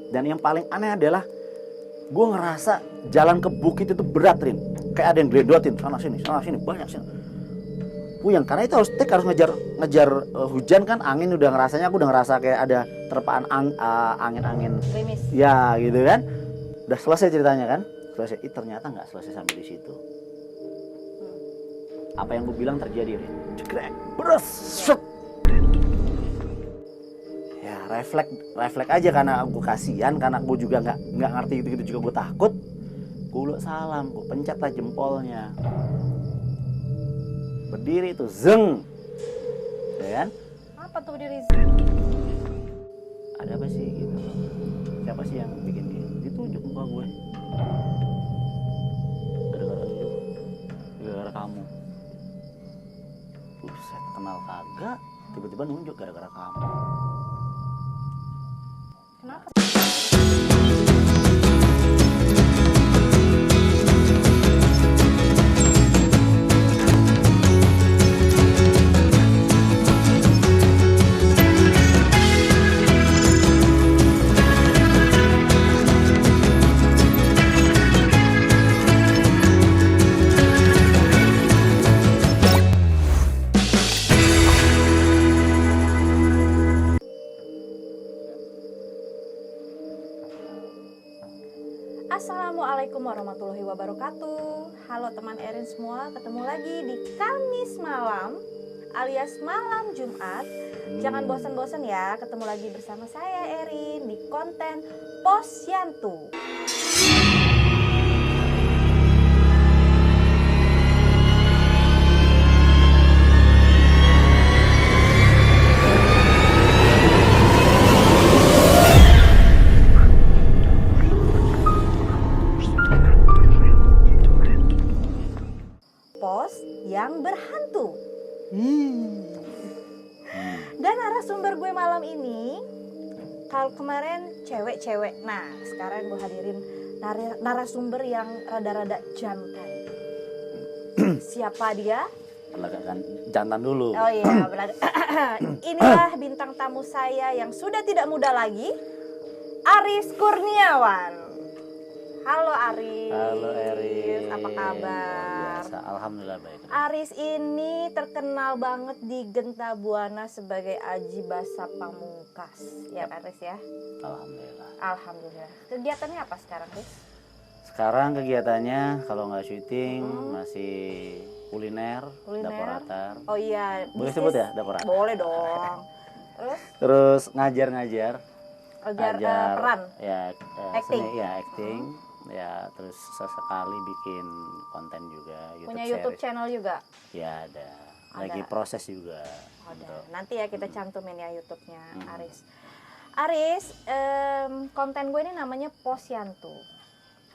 Dan yang paling aneh adalah gue ngerasa jalan ke bukit itu berat, Rin. Kayak ada yang geledotin sana sini banyak sini. Puyeng karena itu harus ngejar hujan kan, angin udah ngerasanya, aku udah ngerasa kayak ada terpaan angin Gerimis. ya gitu kan. Udah selesai ceritanya kan, selesai. Ternyata nggak selesai sampai di situ. Apa yang gue bilang terjadi, Rin. Cekrek, beres, set. Ya refleks aja karena gue kasihan, karena gue juga nggak ngerti gitu juga, gue takut. Gue uluk salam, gue pencet lah jempolnya. Berdiri tuh, zeng, ya kan? Apa tuh berdiri? Ada apa sih gitu? Siapa sih yang bikin dia? Ditunjuk muka gue. Gara-gara lu, gara-gara kamu. Buset, kenal kagak? Tiba-tiba nunjuk gara-gara kamu. Kenapa? Assalamualaikum warahmatullahi wabarakatuh. Halo teman Erin semua, ketemu lagi di Kamis malam alias malam Jumat. Jangan bosan-bosan ya, ketemu lagi bersama saya Erin di konten Posyandu. Pos yang berhantu. Dan narasumber gue malam ini, kalau kemarin cewek-cewek, nah sekarang gue hadirin narasumber yang rada-rada jantan. Siapa dia? Perlakukan jantan dulu. Oh iya, inilah bintang tamu saya yang sudah tidak muda lagi, Aris Kurniawan. Halo Aris. Halo Erin. Apa kabar? Biasa, alhamdulillah baik. Aris ini terkenal banget di Genta Buana sebagai Aji Basa Pamungkas. Ya Aris ya? Alhamdulillah. Alhamdulillah. Kegiatannya apa sekarang, Aris? Sekarang kegiatannya kalau nggak syuting masih kuliner, daporatar. Oh iya. Boleh bisnis. sebut ya, daporatar? Boleh dong. Terus ngajar peran. Ya, Acting. seni, ya acting. Ya, terus sesekali bikin konten juga. Punya YouTube series. channel juga? Ya ada. Lagi proses juga. Ada. Nanti ya kita cantumin ya YouTube-nya Aris. Aris, konten gue ini namanya Posyandu.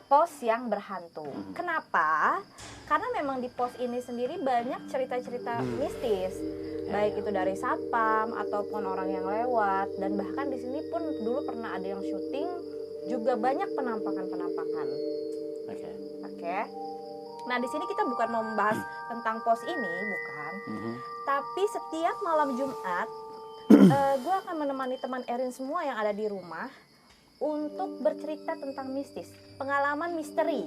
Pos yang berhantu. Kenapa? Karena memang di pos ini sendiri banyak cerita-cerita mistis. Baik itu dari satpam ataupun orang yang lewat, dan bahkan di sini pun dulu pernah ada yang syuting, juga banyak penampakan-penampakan. Oke. Nah, di sini kita bukan mau membahas tentang pos ini, bukan. Tapi setiap malam Jumat gue akan menemani teman Erin semua yang ada di rumah untuk bercerita tentang mistis, pengalaman misteri.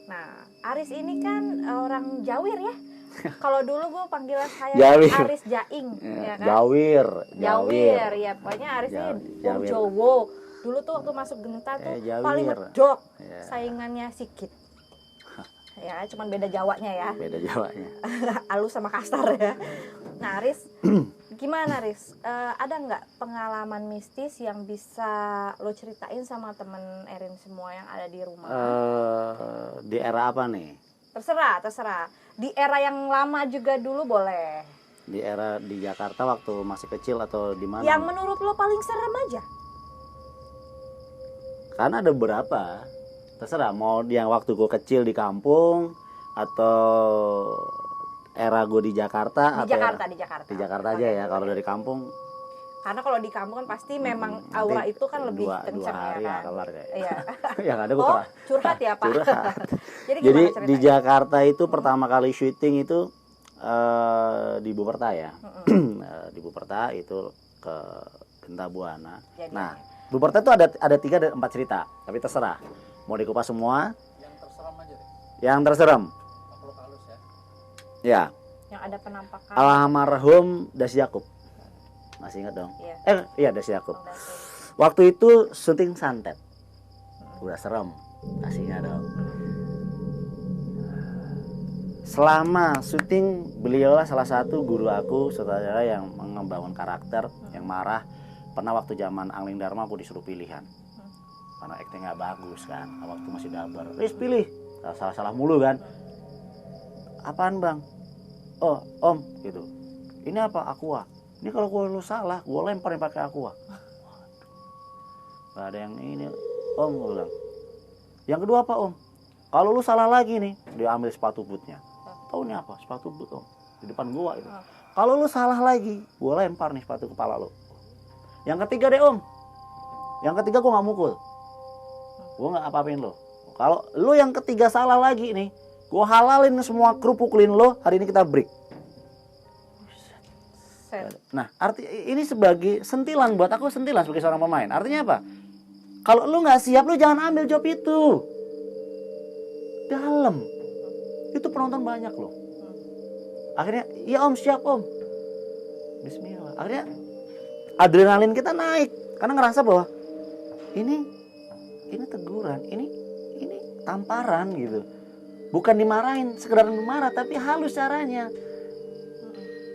Nah, Aris ini kan orang Jawir ya. Kalau dulu gue panggil saya Jawir. Aris Jaing, ya kan? Jawir. Ya pokoknya Aris ini wong Jowo. Dulu tuh waktu masuk Genta tuh paling medok, saingannya Sikit. Ya, cuman beda Jawanya ya. Beda Jawanya. Halus sama kasar ya. Nah, Aris, gimana Aris? Ada nggak pengalaman mistis yang bisa lo ceritain sama temen Erin semua yang ada di rumah? Di era apa nih? Terserah. Di era yang lama juga dulu boleh. Di era di Jakarta waktu masih kecil atau di mana? Yang menurut lo paling serem aja? Karena ada beberapa. Terserah mau yang waktu gue kecil di kampung atau era gue di Jakarta. Di Jakarta aja ya. Kalau dari kampung. Karena kalau di kampung kan pasti memang aura itu kan lebih kencang ya kan. Ya kelar kayak. Iya. Yang ada gue pernah. Curhat ya Pak. Curhat. Jadi di Jakarta itu pertama kali syuting itu di Buperta ya. Di Buperta itu ke Genta Buana. Jadi, nah, Blue Portal itu ada 3 dan 4 cerita, tapi terserah. Mau dikupas semua? Yang terseram aja deh. Yang terserem. Makhluk halus ya. Ya, Yang ada penampakan. almarhum Dasi Yakub. Masih ingat dong? Iya. Iya Dasi Yakub. Fondasi. Waktu itu syuting santet. Udah serem. Masih ingat dong? Selama syuting, beliaulah salah satu guru aku, sutradara yang membangun karakter, yang marah. Pernah waktu zaman Angling Dharma aku disuruh pilihan, karena acting nggak bagus kan, waktu masih dabar. Please pilih, salah mulu kan. Apaan bang? Oh om, gitu. Ini apa? Aqua. Ini kalau gue lu salah, gue lemparin pakai Aqua. Gak ada yang ini, om gue bilang. Yang kedua apa om? Kalau lu salah lagi nih, dia ambil sepatu bootnya. Tahu nih apa? Sepatu boot om, di depan gua itu. Kalau lu salah lagi, gua lempar nih sepatu kepala lu. Yang ketiga deh om, yang ketiga gua nggak mukul, gua nggak apa-apain lo. Kalau lu yang ketiga salah lagi nih, gua halalin semua kru pukulin lo. Hari ini kita break. Nah, arti ini sebagai sentilan buat aku, sentilan sebagai seorang pemain. Artinya apa? Kalau lu nggak siap, lu jangan ambil job itu. Dalam. Itu penonton banyak loh. Akhirnya, ya om siap om. Bismillah. Akhirnya adrenalin kita naik karena ngerasa bahwa ini teguran, ini tamparan gitu. Bukan dimarahin, sekedar marah, tapi halus caranya.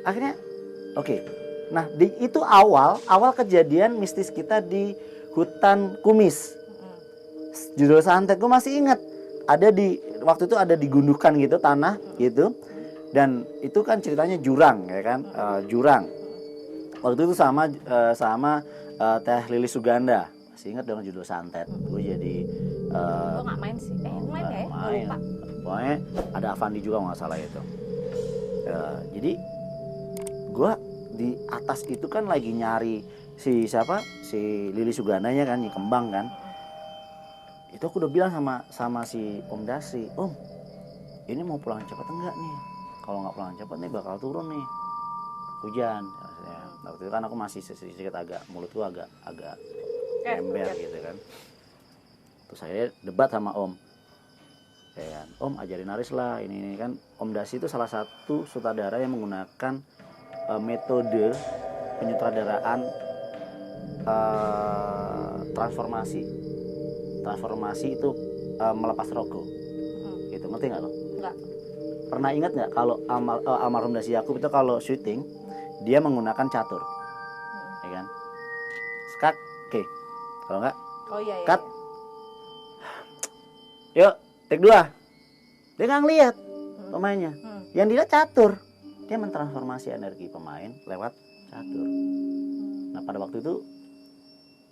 Akhirnya, oke. Nah, itu awal kejadian mistis kita di hutan kumis. Judul santet gue masih ingat. Waktu itu ada digunduhkan gitu tanah gitu, dan itu kan ceritanya jurang ya kan, jurang. Waktu itu sama Teh Lili Suganda. Masih ingat dong judul santet. Gue jadi Gue nggak main sih. Main ya? Gue lupa. Pokoknya ada Avandi juga nggak salah itu. Jadi gue di atas itu kan lagi nyari si Lili Sugandanya kan, kembang kan. Itu aku udah bilang sama si Om Dasi, Om, ini mau pulang cepat enggak nih? Kalau nggak pulang cepat nih bakal turun nih hujan. Waktu itu kan aku masih sedikit agak mulutku agak ember gitu kan. Terus saya debat sama Om, ya kan, Om ajarin Aris lah ini kan. Om Dasi itu salah satu sutradara yang menggunakan metode penyutradaraan transformasi itu melepas rokok. Itu ngerti nggak lo? Nggak. Pernah ingat nggak kalau almarhum Dasi Yakub itu kalau syuting dia menggunakan catur, ya kan? Skak, oke. Kalau nggak, Oh iya. cut. Yuk, take 2. Dia nggak ngeliat pemainnya. Yang dia catur, dia mentransformasi energi pemain lewat catur. Nah pada waktu itu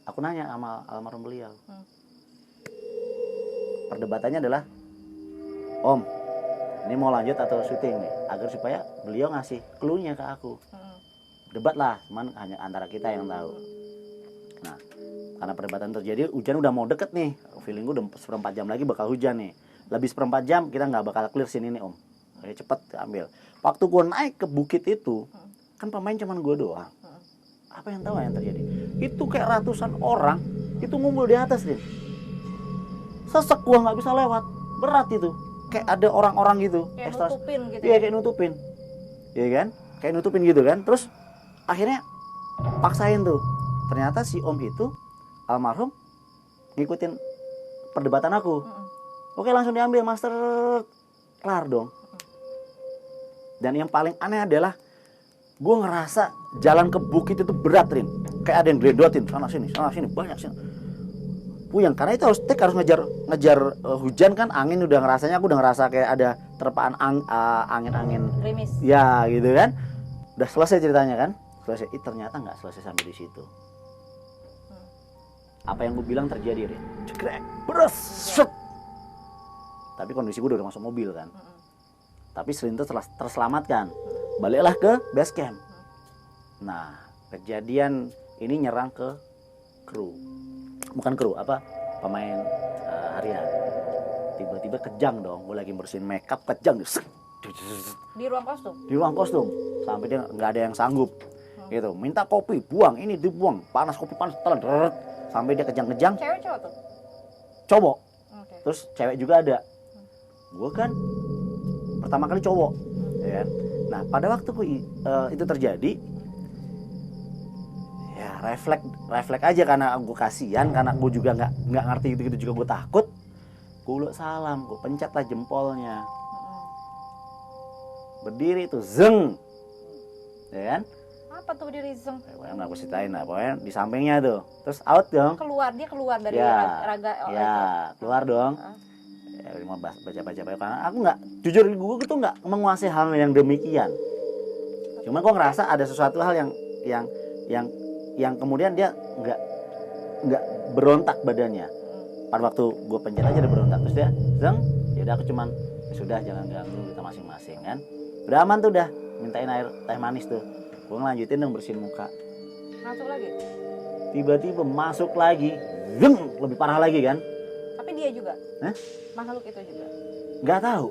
aku nanya sama almarhum beliau. Perdebatannya adalah, Om, ini mau lanjut atau syuting nih, agar supaya beliau ngasih clue-nya ke aku. Debat lah, cuman hanya antara kita yang tahu. Nah, karena perdebatan terjadi, hujan udah mau deket nih. Feeling gue udah 1/4 jam lagi bakal hujan nih. Lebih 1/4 jam kita nggak bakal clear sini nih Om. Ayo cepet ambil. Waktu gue naik ke bukit itu, kan pemain cuman gue doang. Apa yang tahu yang terjadi? Itu kayak ratusan orang itu ngumpul di atas nih. Sesek gua nggak bisa lewat, berat itu. Kayak ada orang-orang gitu. Kayak nutupin gitu. Iya kayak nutupin, iya kan? Kayak nutupin gitu kan. Terus akhirnya paksain tuh. Ternyata si Om itu almarhum ngikutin perdebatan aku. Oke langsung diambil master, kelar dong. Dan yang paling aneh adalah gue ngerasa jalan ke bukit itu berat Rin. Kayak ada yang gledotin sana sini banyak sini. Puyeng karena itu harus ngejar hujan kan, angin udah ngerasanya, aku udah ngerasa kayak ada terpaan angin Gerimis. ya gitu kan. Udah selesai ceritanya kan, selesai. Ternyata nggak selesai sampai di situ. Apa yang gue bilang terjadi Rin, cekrek beres set. Tapi kondisi gue udah masuk mobil kan. Tapi selintas terselamatkan, baliklah ke base camp. Nah kejadian ini nyerang ke kru, bukan kru apa, pemain harian. Tiba-tiba kejang dong, gue lagi bersihin makeup kejang Di ruang kostum. di ruang kostum sampai dia nggak ada yang sanggup gitu, minta kopi buang, ini dibuang, panas kopi panas telan sampai dia kejang-kejang. Cewek cowok tuh? Cowok. Oke. Terus cewek juga ada. Gue kan pertama kali cowok, ya kan? Nah pada waktu itu terjadi, ya refleks aja karena gue kasihan, karena gue juga nggak ngerti gitu juga gue takut. Gue uluk salam, gue pencet lah jempolnya, berdiri tuh zeng, ya kan? Apa tuh di Rizeng? Pokoknya nggak aku ceritain lah, pokoknya di sampingnya tuh, terus out dong. Dia keluar dari Ya, raga. ya keluar dong. Ya, mau baca karena aku nggak, jujur gue gitu nggak menguasai hal yang demikian. Cuman gue ngerasa ada sesuatu hal yang kemudian dia nggak berontak badannya. Pada waktu gue pencet aja dia berontak, terus dia zeng, ya udah aku cuman ya sudah jangan ganggu kita masing-masing kan. Udah aman tuh, udah mintain air teh manis tuh. Gue ngelanjutin dong bersihin muka. Masuk lagi. Tiba-tiba masuk lagi, zeng, lebih parah lagi kan? Tapi dia juga. Hah? Makhluk itu juga. Nggak tahu.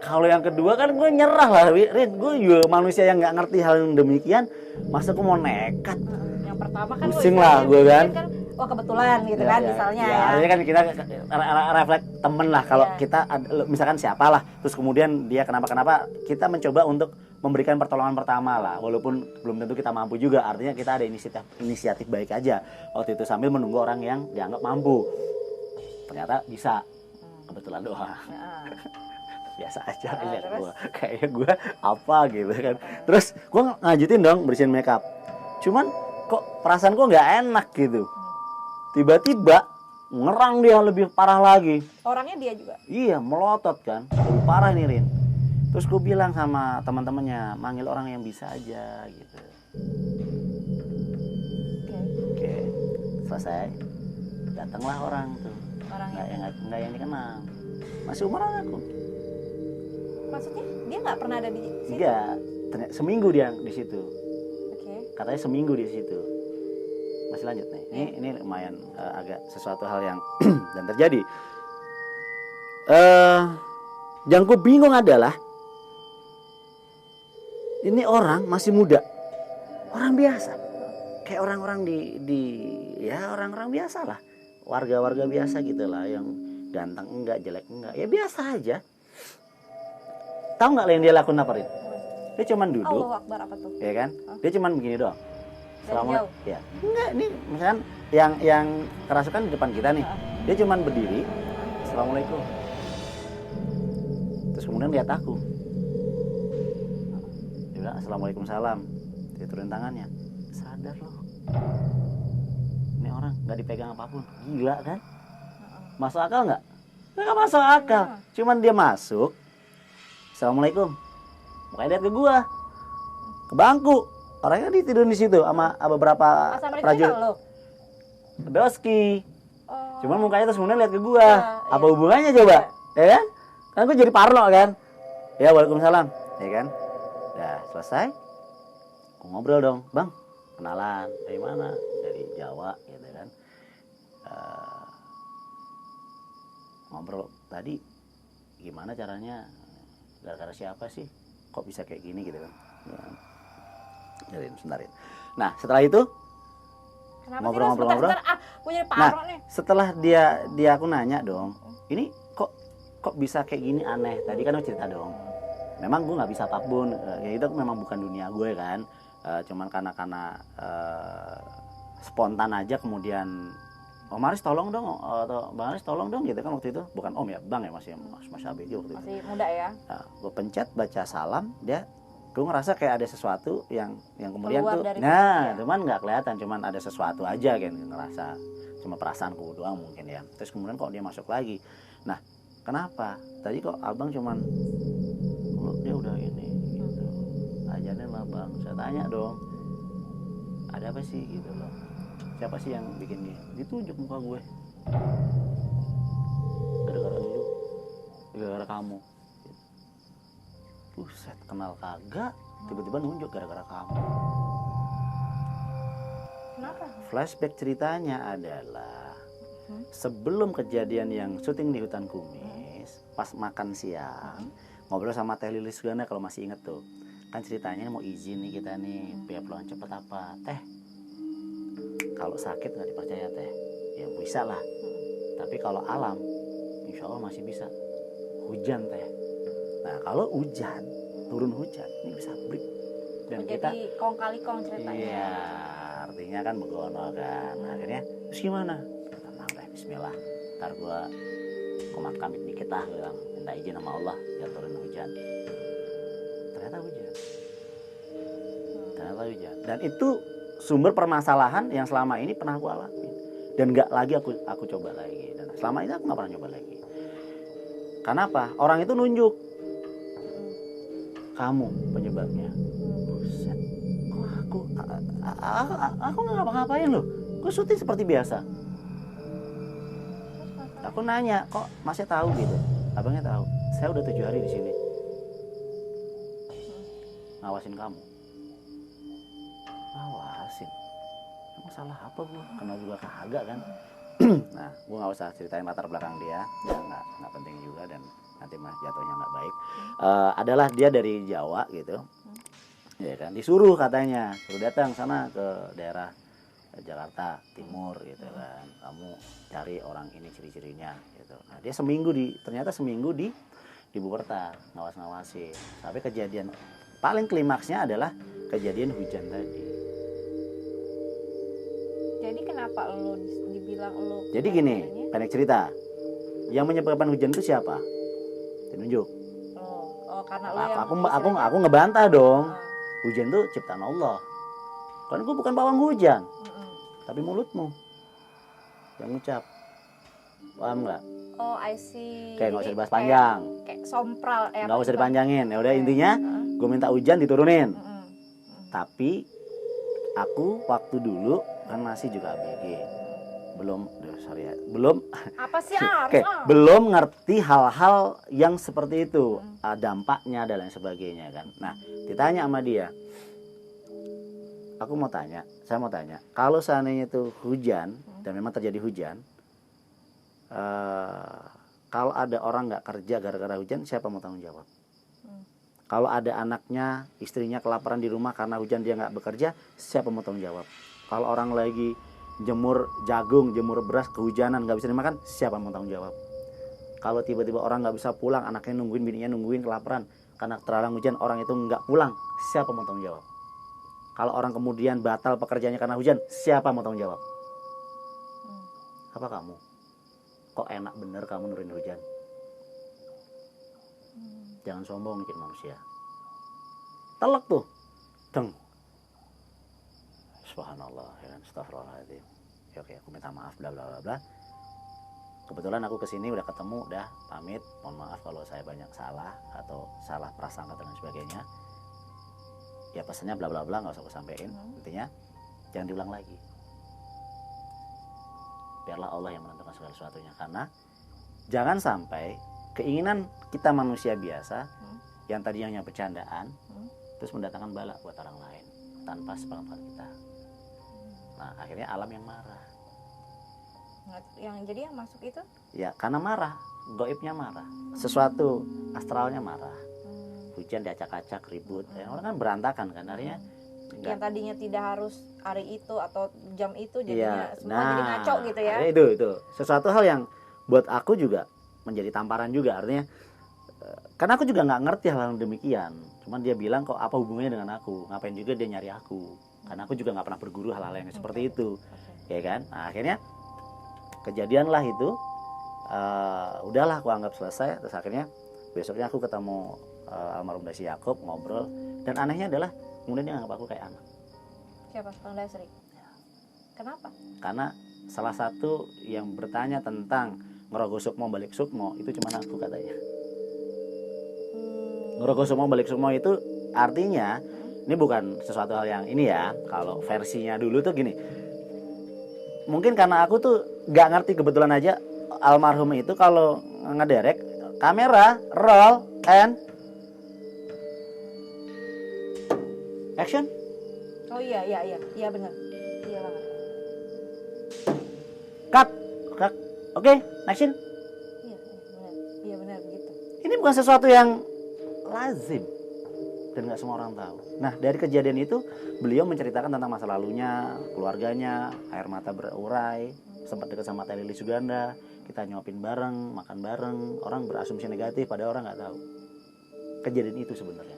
Kalau yang kedua kan gue nyerah lah, Rin. Gue juga manusia yang nggak ngerti hal yang demikian. Masa gue mau nekat? Yang pertama kan Pusing lah gue kan. Oh kebetulan gitu kan misalnya ya. Artinya kan kita refleks temen lah. Kalau Iya. kita misalkan siapa lah, terus kemudian dia kenapa-kenapa, kita mencoba untuk memberikan pertolongan pertama lah. Walaupun belum tentu kita mampu juga. Artinya kita ada inisiatif baik aja. Waktu itu sambil menunggu orang yang dianggap mampu. Ternyata bisa. Kebetulan doang. Nah, Biasa aja terus? kayaknya gue apa gitu kan. Terus gue ngajutin dong bersihin makeup. Cuman kok perasaan gue nggak enak gitu. Tiba-tiba ngerang dia lebih parah lagi. orangnya dia juga. Iya, melotot kan. Lebih parah nih, Rin. Terus gue bilang sama teman-temannya, manggil orang yang bisa aja gitu. Oke. Selesai. Datanglah orang tuh. Nggak yang dikenal. Masih umuran aku. Maksudnya dia nggak pernah ada di situ? Enggak. Seminggu dia di situ. Oke. Katanya seminggu di situ. Masih lanjut nih. Ini lumayan agak sesuatu hal yang dan terjadi. Yang gue bingung adalah ini orang masih muda, orang biasa, kayak orang-orang ya orang-orang biasa lah, warga-warga biasa gitulah, yang ganteng enggak, jelek enggak, ya biasa aja. Tahu nggak yang dia lakukan apa, Rin? Dia cuman duduk, Allahu Akbar, apa tuh? ya kan? Dia cuman begini doang. Jauh. Ya. Enggak, ini misalkan yang kerasukan di depan kita nih. Dia cuman berdiri. Assalamualaikum. Terus kemudian lihat aku. Dia bilang assalamualaikum salam. Dia turun tangannya. Sadar loh. Ini orang nggak dipegang apapun. Gila kan? Masuk akal nggak? Nggak masuk akal. Cuman dia masuk. Assalamualaikum. Makanya lihat ke gua. Ke bangku. Orangnya tidur di situ sama beberapa prajurit. Doski. Oh. Cuman mukanya terus kemudian lihat ke gua. Ya, Apa iya. hubungannya coba? Ya kan? Kan gua jadi parno kan? Ya, waalaikumsalam. Ya kan? Udah selesai. Gua ngobrol dong, Bang. Kenalan. Dari mana? Dari Jawa gitu kan. Ngobrol tadi gimana caranya? Gara-gara siapa sih? Kok bisa kayak gini gitu kan? Sentarin. Nah, setelah itu ngobrol-ngobrol. Gue jadi Nah, parno nih. setelah dia aku nanya dong, ini kok bisa kayak gini, aneh. Tadi kan aku cerita dong. Memang gue nggak bisa apapun, ya itu memang bukan dunia gue kan. Cuman karena spontan aja kemudian, Om Aris tolong dong, atau Bang Aris tolong dong gitu kan waktu itu. Bukan Om ya, Bang ya, masih Mas Abedi waktu itu. Masih muda ya. Nah, gue pencet baca salam, gue ngerasa kayak ada sesuatu yang kemudian Keluar tuh, dari nah, situ, ya. cuman nggak kelihatan, cuman ada sesuatu aja kan, ngerasa cuma perasaanku doang mungkin ya. Terus kemudian kok dia masuk lagi, nah kenapa? Tadi kok abang cuman, oh, dia udah ini, gitu, ajarin lah bang. Saya tanya dong, ada apa sih gitu loh? Siapa sih yang bikin dia? Ditunjuk muka gue, gara-gara lu, gara-gara kamu. Buset, kenal kagak, tiba-tiba nunjuk gara-gara kamu. Kenapa? Flashback ceritanya adalah sebelum kejadian yang syuting di hutan kumis, pas makan siang, ngobrol sama Teh Lilis Sugana kalau masih inget tuh. Kan ceritanya mau izin nih kita nih, biar pulang cepet apa. Teh, kalau sakit nggak dipercaya teh, ya bisa lah. Tapi kalau alam, insya Allah masih bisa. Hujan teh. Nah kalau hujan, turun hujan, ini bisa break. Dan kita, Jadi kong kali kong ceritanya. iya, artinya kan begono kan. Akhirnya, terus gimana? Tenang teh, Bismillah. Ntar gua komat-kamit dikit lah, bilang minta izin sama Allah biar turun hujan. Ternyata hujan. Ternyata hujan. Dan itu sumber permasalahan yang selama ini pernah aku alami. Dan nggak lagi aku coba lagi. Dan selama ini aku nggak pernah nyoba lagi. Karena apa? Orang itu nunjuk. Kamu penyebabnya. Buset. Kok aku nggak ngapa-ngapain loh. Gue syuting seperti biasa. Aku nanya, kok masnya tahu gitu? Abangnya tahu. Saya udah 7 hari di sini. Ngawasin kamu. Ngawasin. Emang salah apa gua? Kenal juga kagak kan? Nah, gua nggak usah ceritain latar belakang dia. Ya nggak penting juga dan nanti mah jatuhnya nggak baik. Adalah dia dari Jawa gitu. Ya kan, disuruh katanya, suruh datang sana ke daerah Jakarta Timur gitu kan, kamu cari orang ini ciri-cirinya gitu. Nah dia ternyata seminggu di Buperta ngawas-ngawasin sampai kejadian paling klimaksnya adalah kejadian hujan tadi. Jadi kenapa lu dibilang lu? Jadi gini, pendek cerita, yang menyebabkan hujan itu siapa? Tunjuk. Oh karena lu yang Aku ngebantah dong. Hujan itu ciptaan Allah. Kan gue bukan pawang hujan. Tapi mulutmu yang ngucap. Paham nggak? Oh, I see. Kayak nggak usah dibahas panjang. Kayak sompral. Nggak usah dipanjangin. Ya udah intinya, gue minta hujan diturunin. Tapi aku waktu dulu kan masih juga ABG. Belum. Apa sih belum ngerti hal-hal yang seperti itu, dampaknya dan lain sebagainya kan. Nah, ditanya sama dia. Saya mau tanya, kalau seandainya itu hujan dan memang terjadi hujan, kalau ada orang nggak kerja gara-gara hujan, siapa mau tanggung jawab? Kalau ada anaknya, istrinya kelaparan di rumah karena hujan dia nggak bekerja, siapa mau tanggung jawab? Kalau orang lagi jemur jagung, jemur beras, kehujanan nggak bisa dimakan, siapa mau tanggung jawab? Kalau tiba-tiba orang nggak bisa pulang, anaknya nungguin, bininya nungguin kelaparan karena terhalang hujan, orang itu nggak pulang, siapa mau tanggung jawab? Kalau orang kemudian batal pekerjaannya karena hujan, siapa mau tanggung jawab? Apa kamu? Kok enak bener kamu nurunin hujan? Jangan sombong bikin manusia. Telek tuh. Deng. Subhanallah, ya kan? Astagfirullahaladzim. Ya, oke, aku minta maaf, bla bla bla bla. Kebetulan aku kesini udah ketemu, udah pamit. Mohon maaf kalau saya banyak salah atau salah prasangka dan sebagainya. Ya pesannya bla bla bla, nggak usah aku sampein. Intinya jangan diulang lagi. Biarlah Allah yang menentukan segala sesuatunya. Karena jangan sampai keinginan kita manusia biasa yang tadinya hanya bercandaan terus mendatangkan bala buat orang lain tanpa sepengetahuan kita. Nah akhirnya alam yang marah. Jadi yang masuk itu? Ya karena marah, gaibnya marah, sesuatu astralnya marah. Hujan diacak-acak, ribut, orang kan berantakan kan, artinya yang tadinya tidak harus hari itu atau jam itu jadinya semua jadi ngaco gitu ya. Itu sesuatu hal yang buat aku juga menjadi tamparan juga, artinya karena aku juga nggak ngerti hal yang demikian. Cuman dia bilang kok apa hubungannya dengan aku, ngapain juga dia nyari aku, karena aku juga nggak pernah berguru hal-hal yang seperti itu, ya kan. Nah akhirnya kejadianlah itu, udahlah aku anggap selesai. Terus akhirnya besoknya aku ketemu almarhum Dasi Yakob, ngobrol, dan anehnya adalah kemudian dia nganggap aku kayak anak. Siapa? Bang Dasri? Kenapa? Karena salah satu yang bertanya tentang ngerogoh sukmo balik sukmo itu cuma aku katanya. Ngerogoh sukmo balik sukmo itu artinya ini bukan sesuatu hal yang ini ya. Kalau versinya dulu tuh gini, mungkin karena aku tuh nggak ngerti, kebetulan aja almarhum itu kalau ngederek kamera roll and action. Oh iya benar. Iya banget. Cut. Oke, action. Iya benar begitu. Ini bukan sesuatu yang lazim. dan nggak semua orang tahu. Nah dari kejadian itu beliau menceritakan tentang masa lalunya, keluarganya, air mata berurai, sempat dekat sama Teh Lili Suganda, kita nyuapin bareng, makan bareng, orang berasumsi negatif padahal orang nggak tahu. Kejadian itu sebenarnya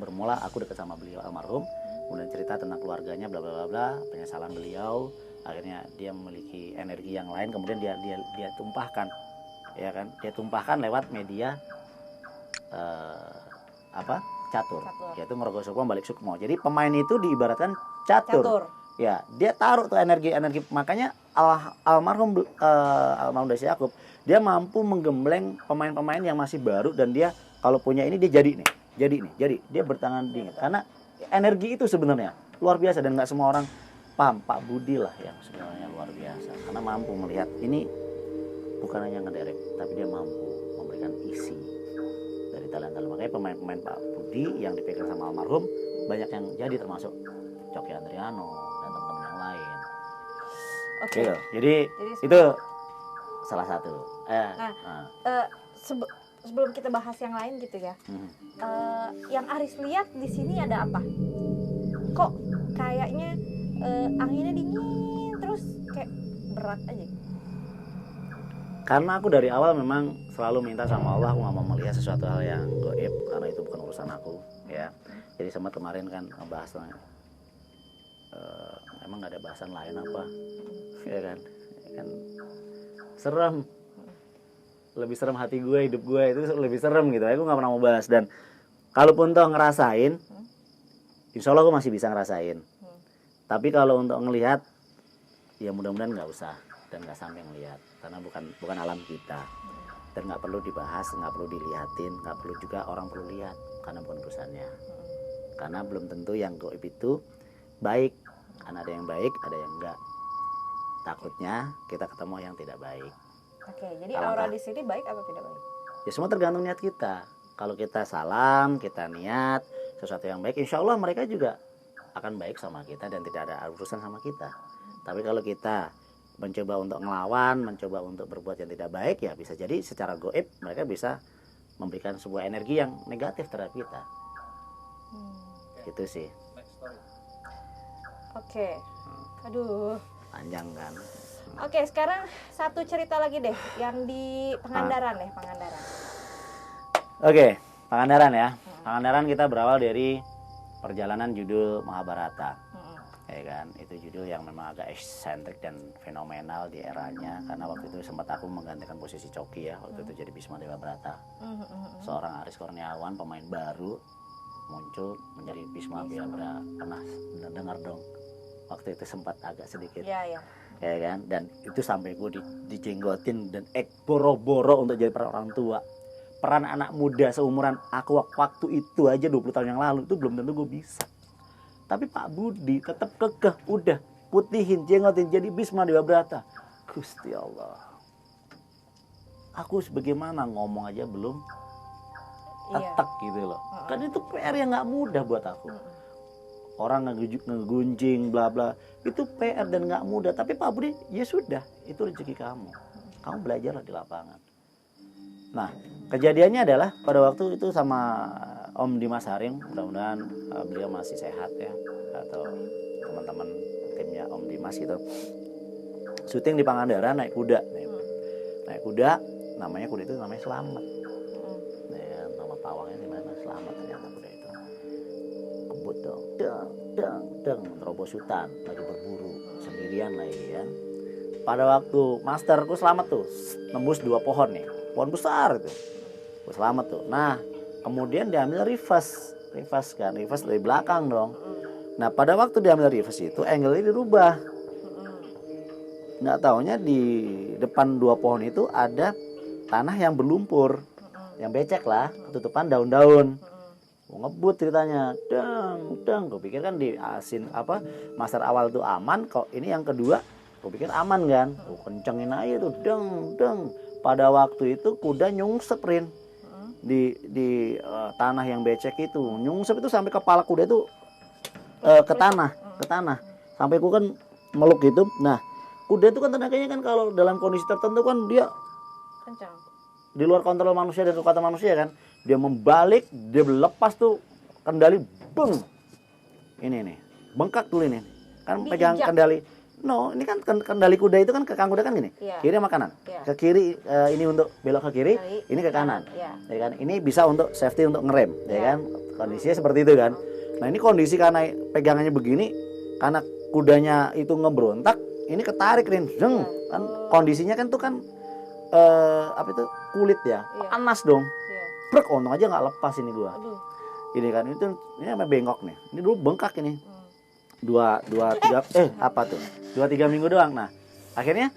bermula aku dekat sama beliau almarhum, kemudian cerita tentang keluarganya, bla bla bla bla, penyesalan beliau, akhirnya dia memiliki energi yang lain, kemudian dia tumpahkan, ya kan, dia tumpahkan lewat media catur, yaitu ngerogoh sukmo balik sukmo. Jadi pemain itu diibaratkan catur. Ya, dia taruh tuh energi, makanya almarhum Desi Yakub, dia mampu menggembleng pemain-pemain yang masih baru, dan dia kalau punya ini dia jadi dia bertangan dingin karena energi itu sebenarnya luar biasa, dan nggak semua orang paham. Pak Budi lah yang sebenarnya luar biasa karena mampu melihat ini, bukan hanya ngederek tapi dia mampu memberikan isi dari talenta. Makanya pemain-pemain Pak Budi yang dipegang sama almarhum banyak yang jadi, termasuk Coki Andriano dan teman-teman yang lain. Oke. Jadi itu salah satu. Sebelum kita bahas yang lain gitu ya, yang Aris lihat di sini ada apa? Kok kayaknya anginnya dingin terus kayak berat aja? Karena aku dari awal memang selalu minta sama Allah, aku nggak mau melihat sesuatu hal yang gaib karena itu bukan urusan aku, ya. Jadi sempat kemarin kan ngebahas emang nggak ada bahasan lain apa, ya kan serem, lebih serem hati gue, hidup gue itu lebih serem gitu. Aku nggak pernah mau bahas, dan kalaupun toh ngerasain, insya Allah aku masih bisa ngerasain. Tapi kalau untuk ngelihat, ya mudah-mudahan nggak usah dan nggak sampai ngelihat, karena bukan alam kita, dan nggak perlu dibahas, nggak perlu dilihatin, nggak perlu juga orang perlu lihat karena bukan urusannya. Karena belum tentu yang gaib itu baik, karena ada yang baik, ada yang enggak. Takutnya kita ketemu yang tidak baik. Oke, jadi aura di sini baik atau tidak baik? Ya semua tergantung niat kita. Kalau kita salam, kita niat sesuatu yang baik, insya Allah mereka juga akan baik sama kita dan tidak ada urusan sama kita. Tapi kalau kita mencoba untuk ngelawan, mencoba untuk berbuat yang tidak baik, ya bisa jadi secara gaib mereka bisa memberikan sebuah energi yang negatif terhadap kita. Gitu sih. Oke. Aduh. Panjang kan. Oke, sekarang satu cerita lagi deh yang di Pangandaran deh, Pangandaran. Oke, Pangandaran ya. Pangandaran kita berawal dari perjalanan judul Mahabharata. Ya kan, itu judul yang memang agak eksentrik dan fenomenal di eranya, karena waktu itu sempat aku menggantikan posisi Coki ya, waktu itu jadi Bhisma Dewa Brata. Seorang Aris Kurniawan, pemain baru, muncul menjadi Bhisma Dewa Brata. Pernah dengar dong? Waktu itu sempat agak sedikit. Iya. Ya kan, dan itu sampai gue dijenggotin dan boro-boro untuk jadi peran orang tua. Peran anak muda seumuran aku waktu itu aja 20 tahun yang lalu itu belum tentu gue bisa. Tapi Pak Budi tetap kekeh, udah putihin, jenggotin jadi Bhisma Dewa Brata. Gusti Allah. Aku sebagaimana ngomong aja belum tetek gitu loh. Kan itu PR yang nggak mudah buat aku. Orang ngegunjing bla bla itu PR dan nggak mudah. Tapi Pak Budi, ya sudah, itu rezeki kamu. Kamu belajarlah di lapangan. Nah, kejadiannya adalah pada waktu itu sama Om Dimas Haring, mudah-mudahan beliau masih sehat ya, atau teman-teman timnya Om Dimas gitu. Syuting di Pangandaran naik kuda. Naik kuda, namanya kuda itu namanya Selamat. Ya, nama pawangnya di mana? Selamat ternyata kuda itu. Kebut dong, deng, terobos hutan, lagi berburu sendirian lagi kan. Pada waktu masterku Selamat tuh nembus 2 pohon nih, pohon besar itu, Selamat tuh. Nah, kemudian diambil reverse dari belakang dong. Nah, pada waktu diambil reverse itu angle-nya dirubah. Nggak taunya di depan 2 pohon itu ada tanah yang berlumpur, yang becek lah, ketutupan daun-daun. Ngebut ceritanya, deng. Gue pikir kan di asin master awal itu aman, kok ini yang kedua, gue pikir aman kan. Gue kencengin aja tuh, deng. Pada waktu itu kuda nyungsep Rin di tanah yang becek itu, nyungsep itu sampai kepala kuda itu ke tanah, sampai gue kan meluk gitu. Nah, kuda itu kan tenaganya kan kalau dalam kondisi tertentu kan dia kencang. di luar kontrol manusia dan kekuatan manusia kan. Dia membalik, dia lepas tuh kendali, beng. Ini nih, bengkak dulu ini. Kan pegang Diinjak. kendali. No, ini kan kendali kuda itu kan ke kaki kuda kan gini. Iya. Kiri sama kanan. Iya. Ke kiri ini untuk belok ke kiri, Kiri, ini ke kanan. Iya. Ya kan? Ini bisa untuk safety untuk ngerem, ya Iya. kan? Kondisinya seperti itu kan. Nah, ini kondisi karena pegangannya begini, karena kudanya itu ngebrontak, ini ketarik Rin. Zeng. Iya. Kan kondisinya kan tuh kan apa itu? Kulit ya. Iya. Panas dong. Iya. Brek, untung aja nggak lepas ini gua. Aduh. Ini kan itu ini sampai bengkok nih. Ini dulu bengkak ini. Hmm. Dua tiga apa tuh? 2-3 minggu doang. Nah, akhirnya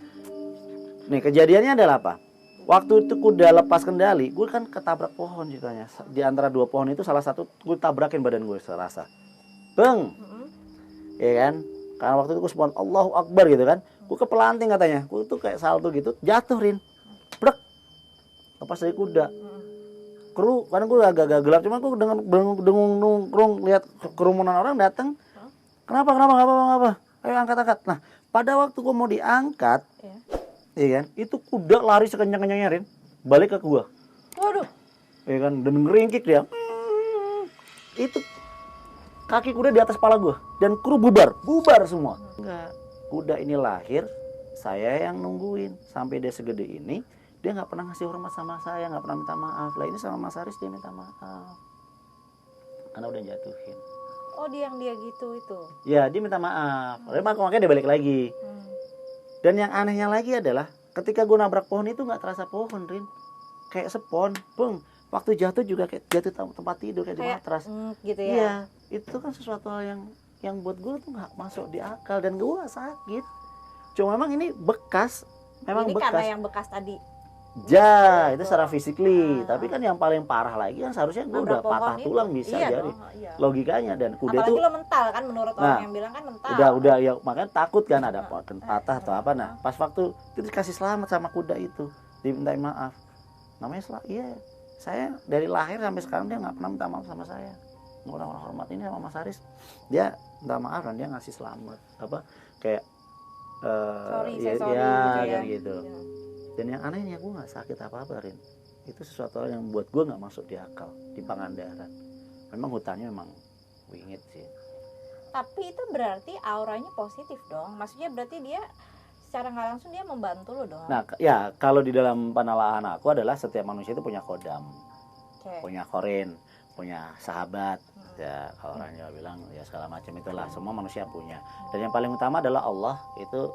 nih kejadiannya adalah apa? Waktu itu kuda lepas kendali, gue kan ketabrak pohon ceritanya. Di antara dua pohon itu salah satu gue tabrakin badan gue serasa. Beng. Mm-mm. Ya kan? Karena waktu itu gue sebut Allahu Akbar gitu kan. Gue kepelanting katanya. Gue tuh kayak salto gitu, jatuh Rin. Brek. Lepas dari kuda. Mm-mm. Kru, karena gue agak gelap, cuman gue dengung lihat kerumunan orang datang. Kenapa? Ayo angkat. Nah, pada waktu gue mau diangkat, Iya. iya kan, itu kuda lari sekencang-kencangnya Rin, balik ke gua, Waduh. iya kan, dan ngeringkik dia. Itu kaki kuda di atas kepala gua, dan kru bubar semua. Enggak, kuda ini lahir, saya yang nungguin sampai dia segede ini, dia nggak pernah ngasih hormat sama saya, nggak pernah minta maaf. Lah ini sama Mas Haris dia minta maaf, karena udah jatuhin. Oh, dia gitu itu. Ya, dia minta maaf. Makanya dia balik lagi. Hmm. Dan yang anehnya lagi adalah ketika gue nabrak pohon itu nggak terasa pohon, Rin. Kayak sepon, beng. Waktu jatuh juga kayak jatuh tempat tidur kayak di matras. Gitu ya. Iya, itu kan sesuatu hal yang buat gue tuh nggak masuk di akal dan gue nggak sakit. Cuma memang ini bekas, memang Ini bekas. karena yang bekas tadi. Ja, itu secara fisikly. Tapi kan yang paling parah lagi kan seharusnya gue udah Nabrak pohon patah itu. tulang bisa Iya jadi. dong, iya. Logikanya dan kuda Apalagi itu lo mental kan, menurut Nah, orang yang bilang kan mental. udah ya makanya takut kan ada patah atau apa. Nah, pas waktu itu dikasih selamat sama kuda itu, dimintain maaf. Namanya iya, saya dari lahir sampai sekarang dia nggak pernah minta maaf sama saya. Orang hormat ini sama Mas Haris, dia minta maaf dan dia ngasih selamat apa kayak Sorry, ya, saya sorry ya, gitu ya. kan gitu. Iya. Dan yang anehnya gue nggak sakit apa-apa Rin. Itu sesuatu hal yang buat gue nggak masuk di akal di Pangandaran. Memang hutannya memang wingit sih. Tapi itu berarti auranya positif dong. Maksudnya berarti dia secara nggak langsung dia membantu lo dong. Nah, ya kalau di dalam penelaahan aku adalah setiap manusia itu punya kodam, Oke. punya korin, punya sahabat. Ya kalau orang Jawa bilang ya segala macam itulah. Semua manusia punya. Dan yang paling utama adalah Allah itu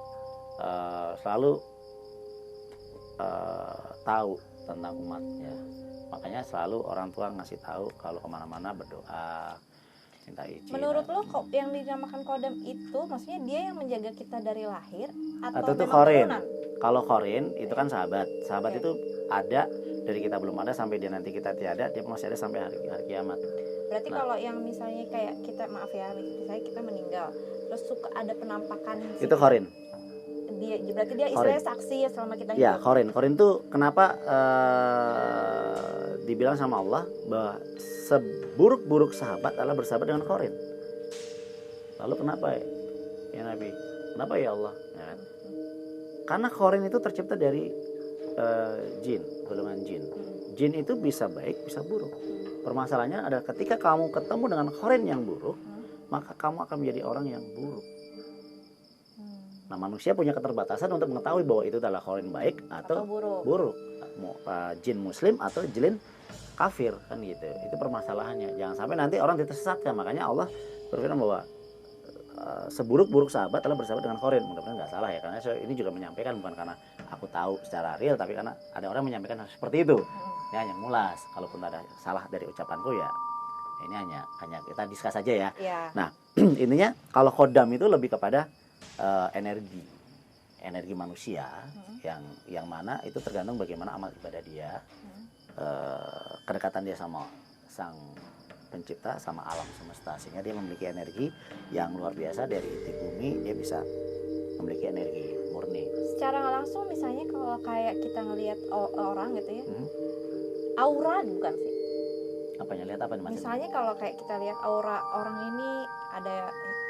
selalu tahu tentang umatnya. Makanya selalu orang tua ngasih tahu kalau kemana-mana berdoa, minta izin. Menurut lo kok yang dinamakan kodam itu maksudnya dia yang menjaga kita dari lahir atau Atau itu memang korin. turunan? Kalau korin itu kan sahabat. Sahabat Oke. itu ada dari kita belum ada sampai dia nanti kita tiada, dia masih ada sampai hari kiamat. Berarti Nah. kalau yang misalnya kayak kita maaf ya, misalnya kita meninggal terus suka ada penampakan si Itu korin. dia, berarti dia istilahnya saksi ya selama kita Ya, hidup. korin. Korin tuh kenapa dibilang sama Allah bahwa seburuk-buruk sahabat adalah bersahabat dengan korin. Lalu kenapa ya Nabi? Kenapa ya Allah? Ya kan? Karena korin itu tercipta dari jin, golongan jin. Jin itu bisa baik, bisa buruk. Permasalahannya adalah ketika kamu ketemu dengan korin yang buruk, maka kamu akan menjadi orang yang buruk. Nah, manusia punya keterbatasan untuk mengetahui bahwa itu adalah korin baik atau buruk. Jin muslim atau jin kafir kan gitu. Itu permasalahannya. Jangan sampai nanti orang tersesatkan. Makanya Allah berfirman bahwa seburuk-buruk sahabat adalah bersahabat dengan korin. Mudah-mudahan nggak salah ya, karena saya ini juga menyampaikan bukan karena aku tahu secara real, tapi karena ada orang menyampaikan seperti itu. Ini hanya mulas. Kalaupun ada salah dari ucapanku ya ini hanya kita diskus saja ya. Ya. Nah, intinya kalau kodam itu lebih kepada energi manusia yang mana itu tergantung bagaimana amal ibadah dia, kedekatan dia sama sang pencipta, sama alam semesta, sehingga dia memiliki energi yang luar biasa. Dari titik bumi dia bisa memiliki energi murni. Secara nggak langsung misalnya kalau kayak kita ngelihat orang gitu ya, aura bukan sih? Apanya, lihat apa nih maksudnya? Misalnya kalau kayak kita lihat aura orang ini ada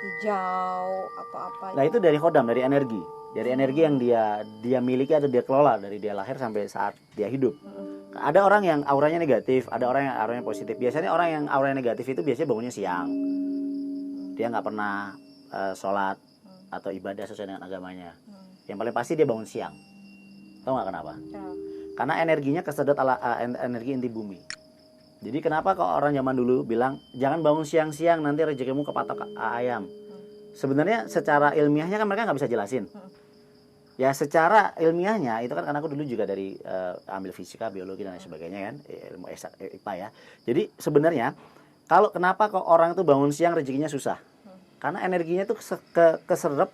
hijau atau apa. Nah, itu dari kodam, dari energi yang dia miliki atau dia kelola dari dia lahir sampai saat dia hidup. Ada orang yang auranya negatif, ada orang yang auranya positif. Biasanya orang yang auranya negatif itu biasanya bangunnya siang. Dia nggak pernah sholat atau ibadah sesuai dengan agamanya. Yang paling pasti dia bangun siang. Tahu nggak kenapa? Tahu. Karena energinya kesedot energi inti bumi. Jadi kenapa kok orang zaman dulu bilang jangan bangun siang-siang nanti rezekimu kepatok ayam. Sebenarnya secara ilmiahnya kan mereka nggak bisa jelasin. Ya secara ilmiahnya itu kan karena aku dulu juga dari ambil fisika, biologi dan lain sebagainya kan, ilmu IPA ya. Jadi sebenarnya kalau kenapa kok orang itu bangun siang rezekinya susah? Karena energinya itu keserap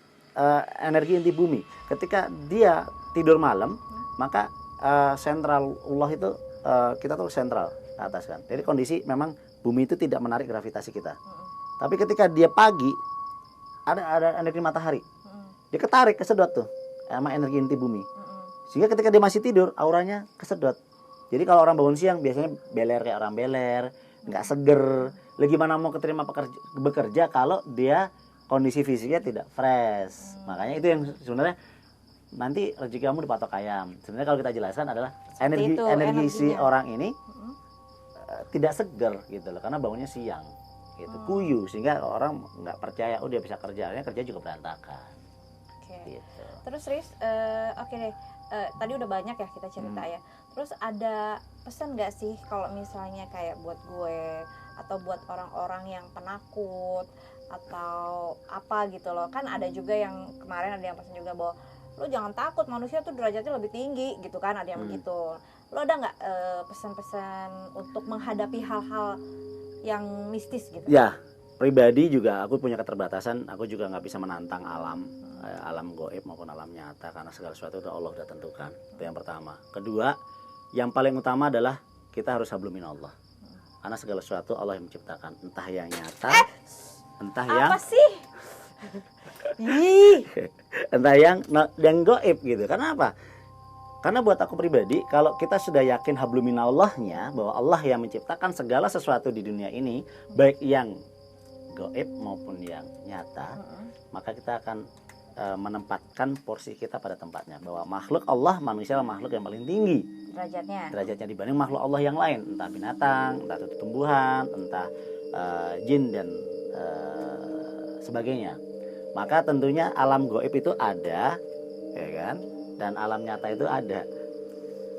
energi inti bumi. Ketika dia tidur malam, maka sentral Allah itu kita tuh sentral ke atas kan. Jadi kondisi memang bumi itu tidak menarik gravitasi kita. Tapi ketika dia pagi ada energi matahari, dia ketarik, kesedot tuh sama energi inti bumi. Sehingga ketika dia masih tidur, auranya kesedot. Jadi kalau orang bangun siang biasanya beler kayak orang beler, nggak seger. Lagi mana mau keterima bekerja kalau dia kondisi fisiknya tidak fresh. Makanya itu yang sebenarnya nanti rezeki kamu dipatok ayam. Sebenarnya kalau kita jelaskan adalah energi si orang ini tidak seger gitu loh, karena bangunnya siang gitu, kuyu, sehingga orang nggak percaya dia bisa kerja juga berantakan. Gitu. Terus Riz, oke deh, tadi udah banyak ya kita cerita ya. Terus ada pesan nggak sih kalau misalnya kayak buat gue atau buat orang-orang yang penakut atau apa gitu loh? Kan ada juga yang kemarin ada yang pesan juga bahwa lo jangan takut, manusia tuh derajatnya lebih tinggi gitu kan, ada yang begitu. Lo ada nggak pesan-pesan untuk menghadapi hal-hal yang mistis gitu? Ya, pribadi juga aku punya keterbatasan, aku juga nggak bisa menantang alam gaib maupun alam nyata, karena segala sesuatu Allah udah tentukan. Itu yang pertama. Kedua, yang paling utama adalah kita harus hablumin Allah, karena segala sesuatu Allah yang menciptakan, entah yang nyata, entah yang apa sih? entah yang gaib gitu. Karena apa? Karena buat aku pribadi, kalau kita sudah yakin habluminallahnya, bahwa Allah yang menciptakan segala sesuatu di dunia ini, baik yang gaib maupun yang nyata, maka kita akan menempatkan porsi kita pada tempatnya, bahwa makhluk Allah, manusia adalah makhluk yang paling tinggi derajatnya dibanding makhluk Allah yang lain, entah binatang, entah tumbuhan, entah jin dan sebagainya. Maka tentunya alam gaib itu ada, ya kan, dan alam nyata itu ada.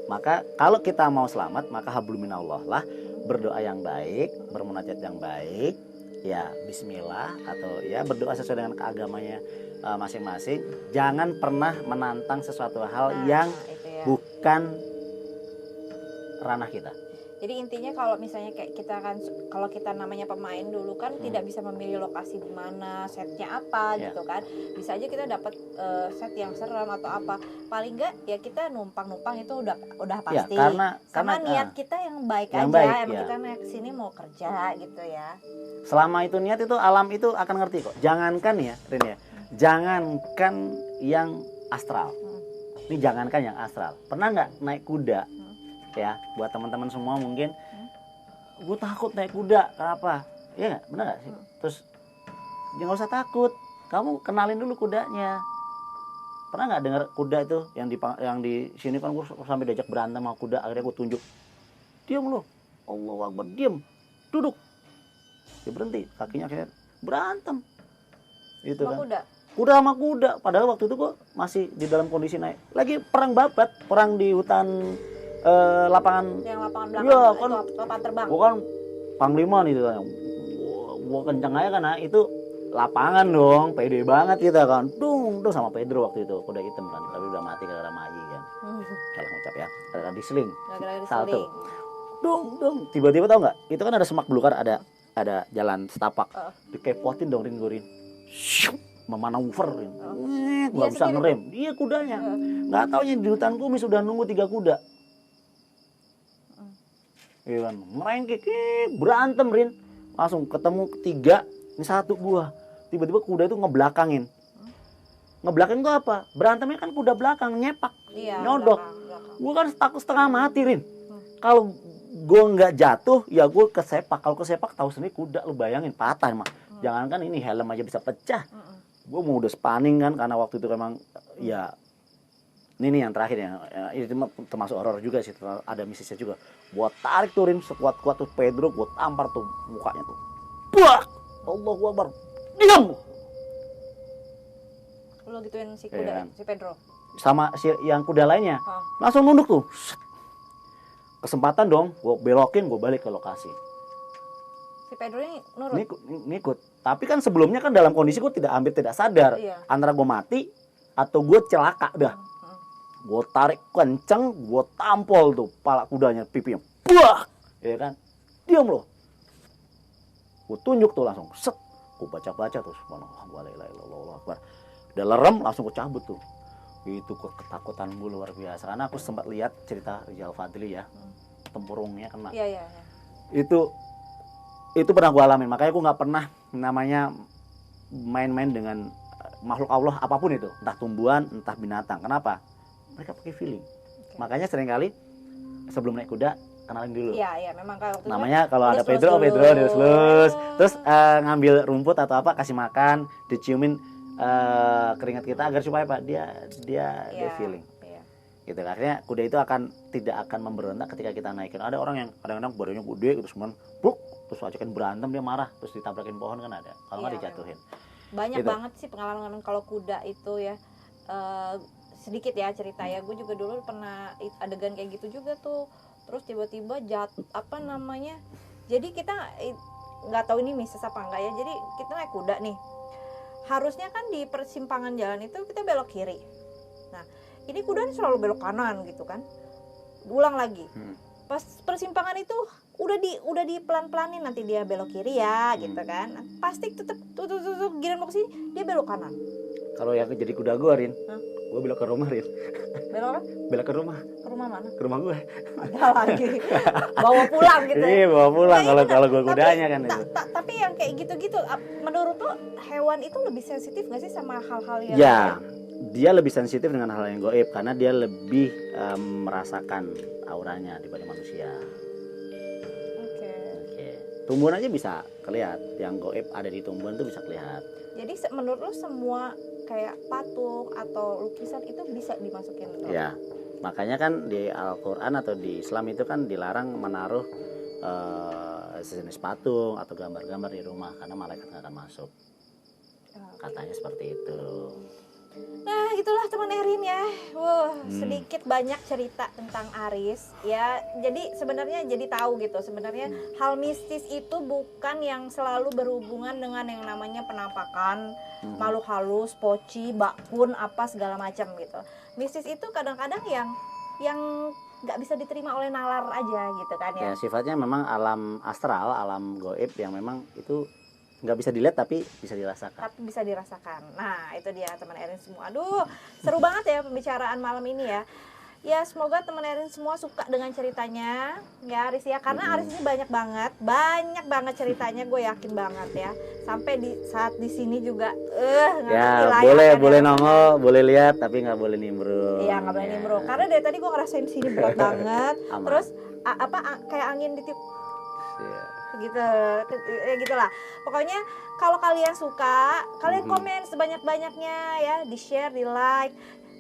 Maka kalau kita mau selamat, maka habluminallah lah, berdoa yang baik, bermunajat yang baik, ya bismillah, atau ya berdoa sesuai dengan keagamanya masing-masing. Jangan pernah menantang sesuatu hal yang bukan ranah kita. Jadi intinya kalau misalnya kayak kita kan, kalau kita namanya pemain dulu kan tidak bisa memilih lokasi di mana, setnya apa gitu kan. Bisa aja kita dapat set yang serem atau apa. Paling enggak ya kita numpang-numpang itu udah pasti. Ya, karena niat kita yang baik yang aja. baik, emang ya. kita naik sini mau kerja gitu ya. Selama itu niat, itu alam itu akan ngerti kok. Jangankan ya, Rin ya. Jangankan yang astral. Ini jangankan yang astral. Pernah nggak naik kuda? Ya, buat teman-teman semua mungkin, gue takut naik kuda, kenapa? Iya nggak, benar nggak sih? Terus, ya nggak usah takut, kamu kenalin dulu kudanya. Pernah nggak dengar kuda itu yang di sini kan gue sampai diajak berantem sama kuda, akhirnya gue tunjuk, diam lo, Allahu Akbar, diam, duduk, dia berhenti, kakinya akhirnya berantem, gitu kan? Kuda sama kuda, padahal waktu itu gue masih di dalam kondisi naik, lagi perang babat, perang di hutan. Lapangan belakang ya, itu kan, lapangan terbang. Gua kan panglima nih kan. Gua kencang aja kan, itu lapangan dong, pede banget kita kan. Dung sama Pedro waktu itu, kuda hitam kan, tapi udah mati gara-gara maji kan. Salah ngucap ya, gara-gara diseling. Salto. Dung, tiba-tiba tau nggak? Itu kan ada semak belukar, ada jalan setapak. Dikepotin dong Rin. Memaneuver Rin. Gua bisa ngerem. Dia kudanya. Nggak taunya di hutan kumis sudah nunggu 3 kuda. Iya kan, merengkek, berantem Rin, langsung ketemu 3, ini 1 gua, tiba-tiba kuda itu ngebelakangin tuh apa? Berantemnya kan kuda belakang, nyepak, nyodok, gua kan takut setengah mati Rin. Kalau gua nggak jatuh, ya gua kesepak, kalau kesepak tahu sendiri kuda, lu bayangin patah emang, jangankan ini helm aja bisa pecah. Gua mau udah spanning kan, karena waktu itu memang ya ini nih yang terakhir ya, ini termasuk horor juga sih, ada mistisnya juga. Gua tarik turin sekuat-kuat tuh Pedro, gua tampar tuh mukanya tuh. Buak! Allahu Akbar. Diam. Lo gituin si Iya kuda, kan? si Pedro. Sama si yang kuda lainnya. Hah. Langsung nunduk tuh. Kesempatan dong, gua belokin, gua balik ke lokasi. Si Pedro ini nurut. Ngikut. Tapi kan sebelumnya kan dalam kondisi gua hampir tidak sadar. Iya. Antara gua mati atau gua celaka dah. Gue tarik kenceng, gue tampol tuh pala kudanya, pipinya, buah, ya kan, diam loh. Gue tunjuk tuh langsung, set, gue baca-baca tuh, subhanallah, udah lerem, langsung gue cabut tuh. Itu ketakutan gue luar biasa, karena aku sempat lihat cerita Rizal Fadli ya, tempurungnya kena. Iya. Itu pernah gue alamin, makanya gue nggak pernah namanya main-main dengan makhluk Allah apapun itu, entah tumbuhan, entah binatang. Kenapa? Mereka pakai feeling. Okay. Makanya seringkali sebelum naik kuda kenalin dulu. Iya, memang kalau Namanya kalau ada Pedro dilus-lus, terus ngambil rumput atau apa kasih makan, diciumin keringat kita agar supaya apa? Dia feeling. Iya. Gitu. Akhirnya kuda itu tidak akan memberontak ketika kita naikin. Ada orang yang kadang-kadang badannya gede terus terus ajakin berantem, dia marah terus ditabrakin pohon kan ada. Kalau nggak dijatuhin. Banyak Gitu. banget sih pengalaman kalau kuda itu ya. Sedikit ya cerita ya, gue juga dulu pernah adegan kayak gitu juga tuh, terus tiba-tiba jadi kita nggak tahu ini mistis apa enggak ya, jadi kita naik kuda nih, harusnya kan di persimpangan jalan itu kita belok kiri, nah ini kuda selalu belok kanan gitu kan, ulang lagi, pas persimpangan itu udah di pelan-pelanin, nanti dia belok kiri ya gitu kan, pasti tetep tuh giran mau kesini dia belok kanan. Kalau yang jadi kuda gue, Rin, gue belok ke rumah, Rin. Belok apa? Belok ke rumah. Ke rumah mana? Ke rumah gue. Ada lagi. Bawa pulang gitu. Iya, bawa pulang Nah, kalau gue kudanya kan itu. Tapi yang kayak gitu-gitu, menurut lo hewan itu lebih sensitif nggak sih sama hal-hal yang Ya, dia lebih sensitif dengan hal yang gaib karena dia lebih merasakan auranya dibanding manusia. Oke. Tumbuhan aja bisa kelihatan, yang gaib ada di tumbuhan itu bisa kelihatan. Jadi menurut lo semua kayak patung atau lukisan itu bisa dimasukin ke Ya, makanya kan di Al-Quran atau di Islam itu kan dilarang menaruh sejenis patung atau gambar-gambar di rumah karena malaikat nggak akan masuk. Katanya seperti itu. Nah itulah teman Erin ya, sedikit banyak cerita tentang Aris ya. Jadi sebenarnya jadi tahu gitu, sebenarnya hal mistis itu bukan yang selalu berhubungan dengan yang namanya penampakan, makhluk halus, poci, bakun, apa segala macam gitu. Mistis itu kadang-kadang yang nggak bisa diterima oleh nalar aja gitu kan ya. Ya sifatnya memang alam astral, alam gaib yang memang itu nggak bisa dilihat tapi bisa dirasakan. Tapi bisa dirasakan. Nah itu dia teman Erin semua. Aduh seru banget ya pembicaraan malam ini ya. Ya semoga teman Erin semua suka dengan ceritanya ya Aris ya. Karena Aris ini banyak banget ceritanya, gue yakin banget ya. Sampai di saat di sini juga ya boleh nongol, boleh lihat tapi nggak boleh nimbrung. Iya nggak boleh nimbrung. Karena dari tadi gue ngerasain sini berat banget. Terus kayak angin ditiup. Gitu ya gitulah pokoknya. Kalau kalian suka, kalian komen sebanyak-banyaknya ya, di share, di like.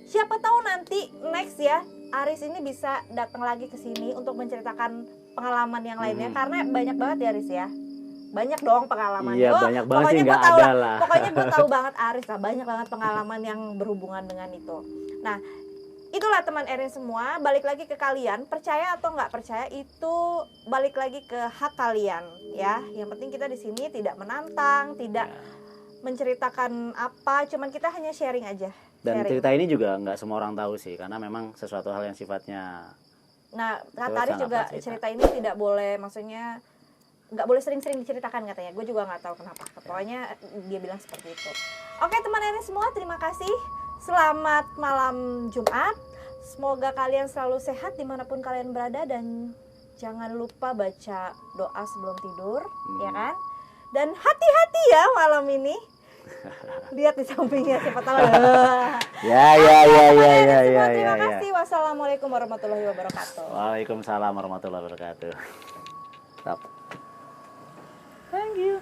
Siapa tahu nanti next ya Aris ini bisa datang lagi ke sini untuk menceritakan pengalaman yang lainnya, karena banyak banget ya Aris ya, banyak dong pengalamannya. Iya banyak banget sih, nggak ada lah. Pokoknya gue tahu banget Aris lah, banyak banget pengalaman yang berhubungan dengan itu. Nah itulah teman Erin semua, balik lagi ke kalian, percaya atau nggak percaya itu balik lagi ke hak kalian ya. Yang penting kita di sini tidak menantang, tidak menceritakan apa, cuman kita hanya sharing aja. Dan cerita ini juga nggak semua orang tahu sih, karena memang sesuatu hal yang sifatnya. Nah kata Aris juga cerita ini tidak boleh, maksudnya nggak boleh sering-sering diceritakan katanya. Gue juga nggak tahu kenapa, pokoknya dia bilang seperti itu. Oke teman Erin semua, terima kasih. Selamat malam Jumat. Semoga kalian selalu sehat dimanapun kalian berada, dan jangan lupa baca doa sebelum tidur, ya kan? Dan hati-hati ya malam ini. Lihat di sampingnya siapa tahu. Terima kasih. Wassalamualaikum warahmatullahi wabarakatuh. Waalaikumsalam warahmatullahi wabarakatuh. Thank you.